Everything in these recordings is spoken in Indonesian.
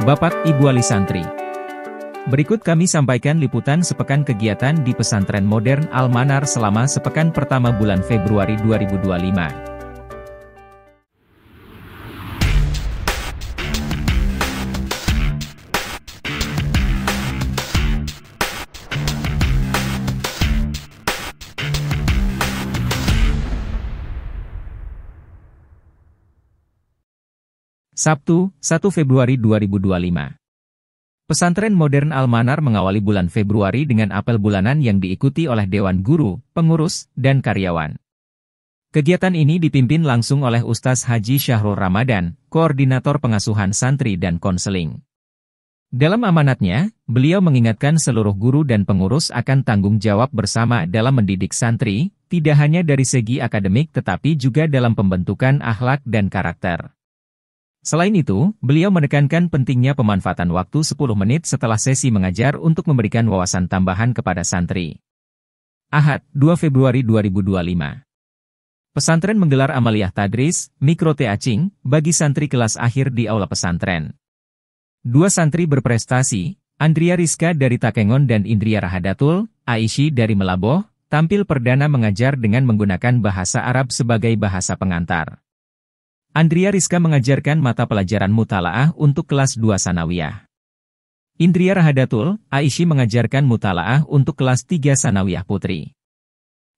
Bapak Ibu wali santri. Berikut kami sampaikan liputan sepekan kegiatan di Pesantren Modern Al-Manar selama sepekan pertama bulan Februari 2025. Sabtu, 1 Februari 2025. Pesantren Modern Al-Manar mengawali bulan Februari dengan apel bulanan yang diikuti oleh Dewan Guru, Pengurus, dan karyawan. Kegiatan ini dipimpin langsung oleh Ustaz Haji Syahrul Ramadan, Koordinator Pengasuhan Santri dan Konseling. Dalam amanatnya, beliau mengingatkan seluruh guru dan pengurus akan tanggung jawab bersama dalam mendidik santri, tidak hanya dari segi akademik tetapi juga dalam pembentukan akhlak dan karakter. Selain itu, beliau menekankan pentingnya pemanfaatan waktu 10 menit setelah sesi mengajar untuk memberikan wawasan tambahan kepada santri. Ahad, 2 Februari 2025. Pesantren menggelar amaliyah tadris, mikro teaching, bagi santri kelas akhir di aula pesantren. Dua santri berprestasi, Andria Rizka dari Takengon dan Indria Rahadatul, Aishi dari Melaboh, tampil perdana mengajar dengan menggunakan bahasa Arab sebagai bahasa pengantar. Andria Rizka mengajarkan mata pelajaran mutalaah untuk kelas 2 sanawiyah. Indria Rahadatul, Aishi mengajarkan mutalaah untuk kelas 3 sanawiyah putri.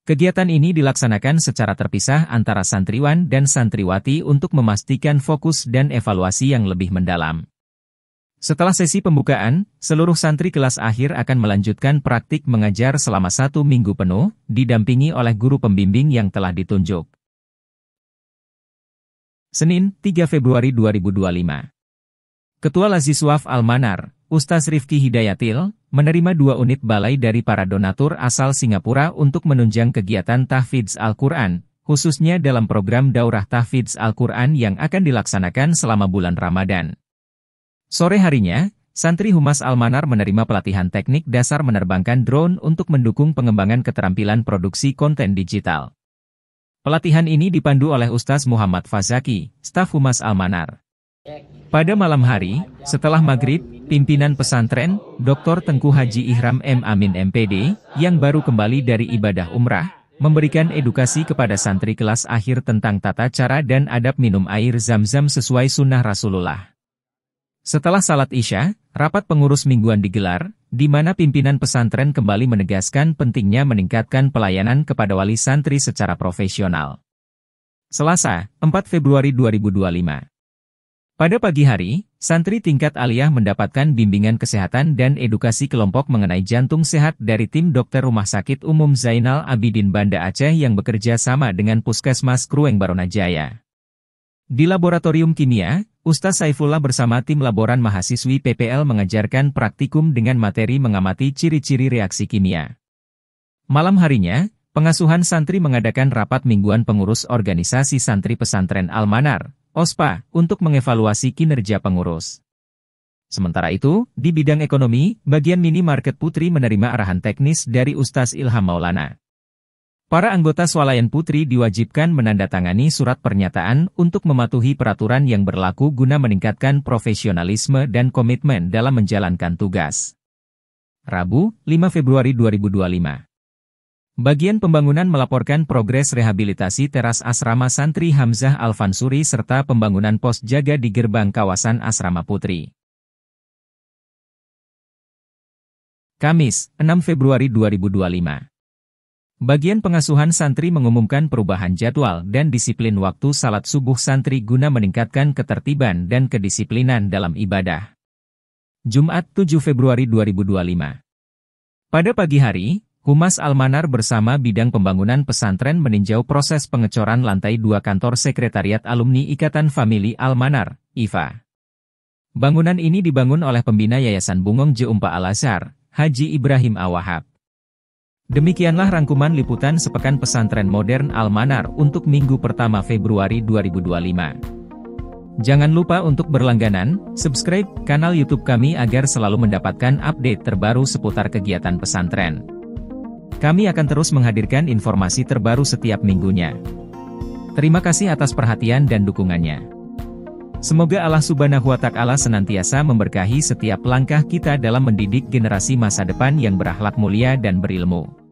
Kegiatan ini dilaksanakan secara terpisah antara santriwan dan santriwati untuk memastikan fokus dan evaluasi yang lebih mendalam. Setelah sesi pembukaan, seluruh santri kelas akhir akan melanjutkan praktik mengajar selama 1 minggu penuh, didampingi oleh guru pembimbing yang telah ditunjuk. Senin, 3 Februari 2025. Ketua Laziswaf Al-Manar, Ustaz Rifki Hidayatil, menerima 2 unit balai dari para donatur asal Singapura untuk menunjang kegiatan tahfidz Al-Quran, khususnya dalam program Daurah Tahfidz Al-Quran yang akan dilaksanakan selama bulan Ramadan. Sore harinya, santri Humas Al-Manar menerima pelatihan teknik dasar menerbangkan drone untuk mendukung pengembangan keterampilan produksi konten digital. Pelatihan ini dipandu oleh Ustaz Muhammad Fazaki, staf Humas Al-Manar. Pada malam hari, setelah maghrib, pimpinan pesantren, Dr. Tengku Haji Ihram M. Amin MPD, yang baru kembali dari ibadah umrah, memberikan edukasi kepada santri kelas akhir tentang tata cara dan adab minum air zam-zam sesuai sunnah Rasulullah. Setelah salat Isya, rapat pengurus mingguan digelar, di mana pimpinan pesantren kembali menegaskan pentingnya meningkatkan pelayanan kepada wali santri secara profesional. Selasa, 4 Februari 2025. Pada pagi hari, santri tingkat aliyah mendapatkan bimbingan kesehatan dan edukasi kelompok mengenai jantung sehat dari tim dokter Rumah Sakit Umum Zainal Abidin Banda Aceh yang bekerja sama dengan Puskesmas Krueng Baronajaya. Di laboratorium kimia, Ustaz Saifullah bersama tim laboran mahasiswi PPL mengajarkan praktikum dengan materi mengamati ciri-ciri reaksi kimia. Malam harinya, pengasuhan santri mengadakan rapat mingguan pengurus organisasi santri pesantren Al-Manar, OSPA, untuk mengevaluasi kinerja pengurus. Sementara itu, di bidang ekonomi, bagian minimarket Putri menerima arahan teknis dari Ustaz Ilham Maulana. Para anggota swalayan Putri diwajibkan menandatangani surat pernyataan untuk mematuhi peraturan yang berlaku guna meningkatkan profesionalisme dan komitmen dalam menjalankan tugas. Rabu, 5 Februari 2025. Bagian pembangunan melaporkan progres rehabilitasi teras asrama santri Hamzah Al-Fansuri serta pembangunan pos jaga di gerbang kawasan asrama Putri. Kamis, 6 Februari 2025. Bagian pengasuhan santri mengumumkan perubahan jadwal dan disiplin waktu salat subuh santri guna meningkatkan ketertiban dan kedisiplinan dalam ibadah. Jumat 7 Februari 2025. Pada pagi hari, Humas Al-Manar bersama bidang pembangunan pesantren meninjau proses pengecoran lantai 2 kantor Sekretariat Alumni Ikatan Famili Al-Manar, IFA. Bangunan ini dibangun oleh pembina Yayasan Bungong Jeumpa Al-Azhar, Haji Ibrahim Awahab. Demikianlah rangkuman liputan sepekan pesantren modern Al-Manar untuk minggu pertama Februari 2025. Jangan lupa untuk berlangganan, subscribe kanal YouTube kami agar selalu mendapatkan update terbaru seputar kegiatan pesantren. Kami akan terus menghadirkan informasi terbaru setiap minggunya. Terima kasih atas perhatian dan dukungannya. Semoga Allah Subhanahu wa Ta'ala senantiasa memberkahi setiap langkah kita dalam mendidik generasi masa depan yang berakhlak mulia dan berilmu.